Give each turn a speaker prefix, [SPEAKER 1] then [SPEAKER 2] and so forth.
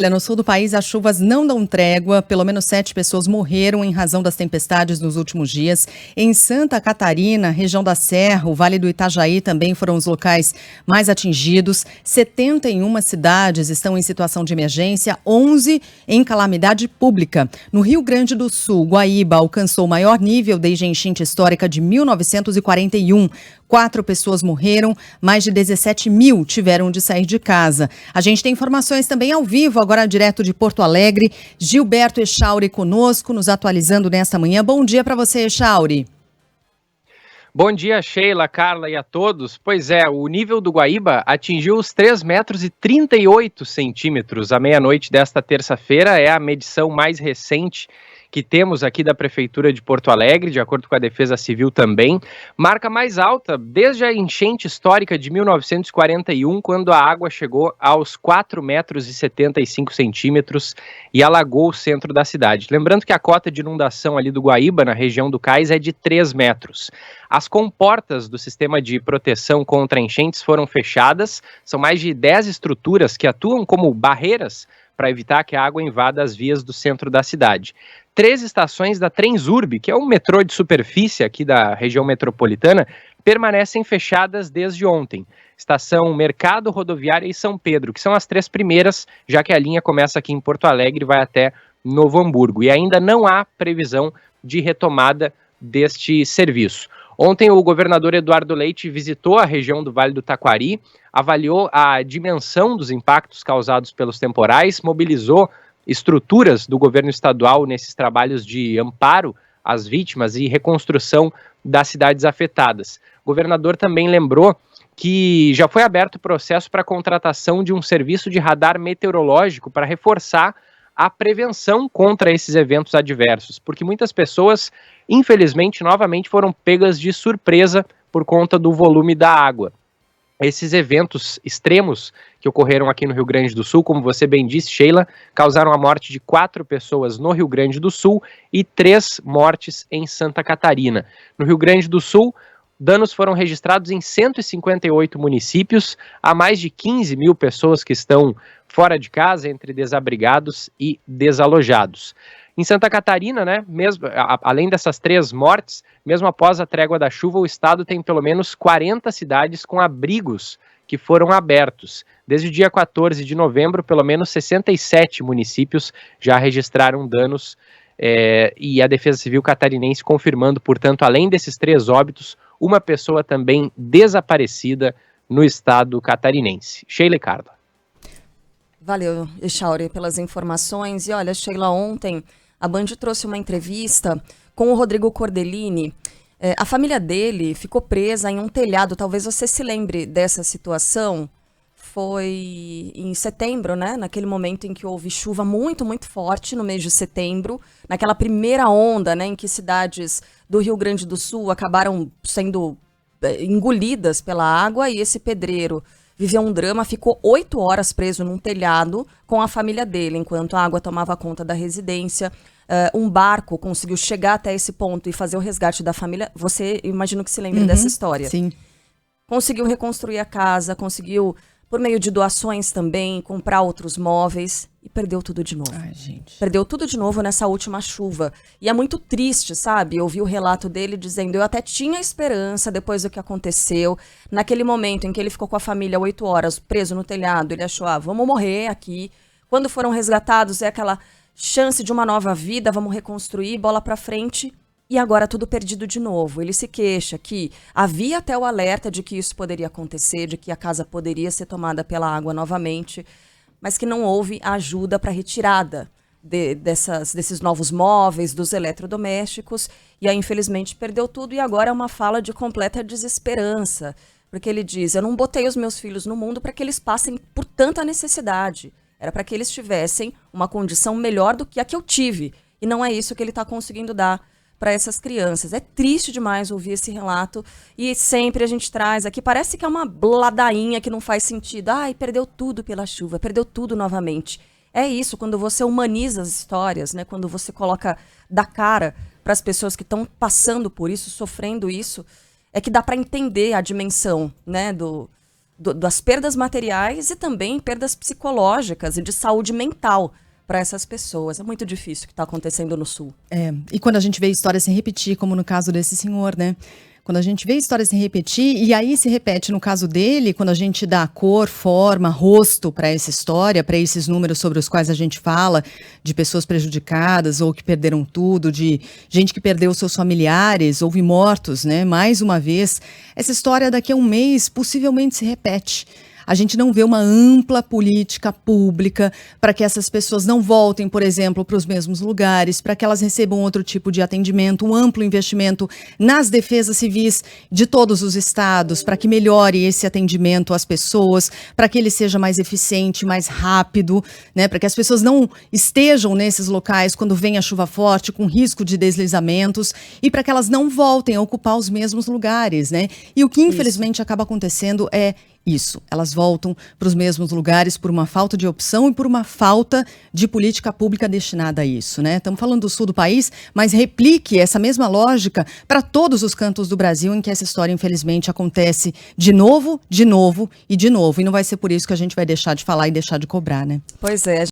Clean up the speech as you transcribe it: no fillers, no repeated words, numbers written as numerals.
[SPEAKER 1] Olha, no sul do país, as chuvas não dão trégua. Pelo menos 7 pessoas morreram em razão das tempestades nos últimos dias. Em Santa Catarina, região da Serra, o Vale do Itajaí também foram os locais mais atingidos. 71 cidades estão em situação de emergência, 11 em calamidade pública. No Rio Grande do Sul, Guaíba alcançou o maior nível desde a enchente histórica de 1941. 4 pessoas morreram, mais de 17 mil tiveram de sair de casa. A gente tem informações também ao vivo, agora direto de Porto Alegre. Gilberto Echauri conosco, nos atualizando nesta manhã. Bom dia para você, Echauri.
[SPEAKER 2] Bom dia, Sheila, Carla e a todos. Pois é, o nível do Guaíba atingiu os 3,38 metros à meia-noite desta terça-feira. É a medição mais recente que temos aqui da Prefeitura de Porto Alegre, de acordo com a Defesa Civil também. Marca mais alta desde a enchente histórica de 1941, quando a água chegou aos 4,75 metros e alagou o centro da cidade. Lembrando que a cota de inundação ali do Guaíba, na região do Cais, é de 3 metros. As comportas do sistema de proteção contra enchentes foram fechadas. São mais de 10 estruturas que atuam como barreiras para evitar que a água invada as vias do centro da cidade. 3 estações da Transurb, que é um metrô de superfície aqui da região metropolitana, permanecem fechadas desde ontem. Estação Mercado, Rodoviária e São Pedro, que são as 3 primeiras, já que a linha começa aqui em Porto Alegre e vai até Novo Hamburgo. E ainda não há previsão de retomada deste serviço. Ontem o governador Eduardo Leite visitou a região do Vale do Taquari, avaliou a dimensão dos impactos causados pelos temporais, mobilizou estruturas do governo estadual nesses trabalhos de amparo às vítimas e reconstrução das cidades afetadas. O governador também lembrou que já foi aberto o processo para a contratação de um serviço de radar meteorológico para reforçar a prevenção contra esses eventos adversos, porque muitas pessoas, infelizmente, novamente foram pegas de surpresa por conta do volume da água. Esses eventos extremos que ocorreram aqui no Rio Grande do Sul, como você bem disse, Sheila, causaram a morte de 4 pessoas no Rio Grande do Sul e 3 mortes em Santa Catarina. No Rio Grande do Sul, danos foram registrados em 158 municípios, há mais de 15 mil pessoas que estão fora de casa, entre desabrigados e desalojados. Em Santa Catarina, né, mesmo, além dessas 3 mortes, mesmo após a trégua da chuva, o estado tem pelo menos 40 cidades com abrigos que foram abertos. Desde o dia 14 de novembro, pelo menos 67 municípios já registraram danos e a Defesa Civil catarinense confirmando, portanto, além desses 3 óbitos, uma pessoa também desaparecida no estado catarinense. Sheila e Carla.
[SPEAKER 3] Valeu, Echauri, pelas informações. E olha, Sheila, ontem a Band trouxe uma entrevista com o Rodrigo Cordelini. A família dele ficou presa em um telhado. Talvez você se lembre dessa situação. Foi em setembro, né? Naquele momento em que houve chuva muito, muito forte no mês de setembro. Naquela primeira onda, né? Em que cidades do Rio Grande do Sul acabaram sendo engolidas pela água. E esse pedreiro viveu um drama, ficou 8 horas preso num telhado com a família dele, enquanto a água tomava conta da residência. Um barco conseguiu chegar até esse ponto e fazer o resgate da família. Você, imagino que se lembre dessa história.
[SPEAKER 1] Sim.
[SPEAKER 3] Conseguiu reconstruir a casa, conseguiu, por meio de doações também, comprar outros móveis e perdeu tudo de novo.
[SPEAKER 1] Ai, gente.
[SPEAKER 3] Perdeu tudo de novo nessa última chuva. E é muito triste, sabe? Eu ouvi o relato dele dizendo, eu até tinha esperança depois do que aconteceu. Naquele momento em que ele ficou com a família 8 horas preso no telhado, ele achou, vamos morrer aqui. Quando foram resgatados, é aquela chance de uma nova vida, vamos reconstruir, bola pra frente. E agora tudo perdido de novo. Ele se queixa que havia até o alerta de que isso poderia acontecer, de que a casa poderia ser tomada pela água novamente, mas que não houve ajuda para retirada desses novos móveis, dos eletrodomésticos, e aí infelizmente perdeu tudo, e agora é uma fala de completa desesperança, porque ele diz, eu não botei os meus filhos no mundo para que eles passem por tanta necessidade, era para que eles tivessem uma condição melhor do que a que eu tive, e não é isso que ele está conseguindo dar para essas crianças. É triste demais ouvir esse relato e sempre a gente traz aqui, parece que é uma ladainha que não faz sentido. Ai, perdeu tudo pela chuva, perdeu tudo novamente. É isso, quando você humaniza as histórias, né? Quando você coloca da cara para as pessoas que estão passando por isso, sofrendo isso, é que dá para entender a dimensão, né, das perdas materiais e também perdas psicológicas e de saúde mental para essas pessoas. É muito difícil o que está acontecendo no Sul.
[SPEAKER 1] E quando a gente vê histórias se repetir, como no caso desse senhor, né? Quando a gente vê histórias se repetir, e aí se repete no caso dele, quando a gente dá cor, forma, rosto para essa história, para esses números sobre os quais a gente fala, de pessoas prejudicadas ou que perderam tudo, de gente que perdeu seus familiares, houve mortos, né? Mais uma vez, essa história daqui a um mês possivelmente se repete. A gente não vê uma ampla política pública para que essas pessoas não voltem, por exemplo, para os mesmos lugares, para que elas recebam outro tipo de atendimento, um amplo investimento nas defesas civis de todos os estados, para que melhore esse atendimento às pessoas, para que ele seja mais eficiente, mais rápido, né, para que as pessoas não estejam nesses locais quando vem a chuva forte, com risco de deslizamentos, e para que elas não voltem a ocupar os mesmos lugares, né? E o que infelizmente acaba acontecendo é isso, elas voltam para os mesmos lugares por uma falta de opção e por uma falta de política pública destinada a isso, né? Estamos falando do sul do país, mas replique essa mesma lógica para todos os cantos do Brasil em que essa história, infelizmente, acontece de novo, de novo e de novo. E não vai ser por isso que a gente vai deixar de falar e deixar de cobrar, né?
[SPEAKER 3] Pois é.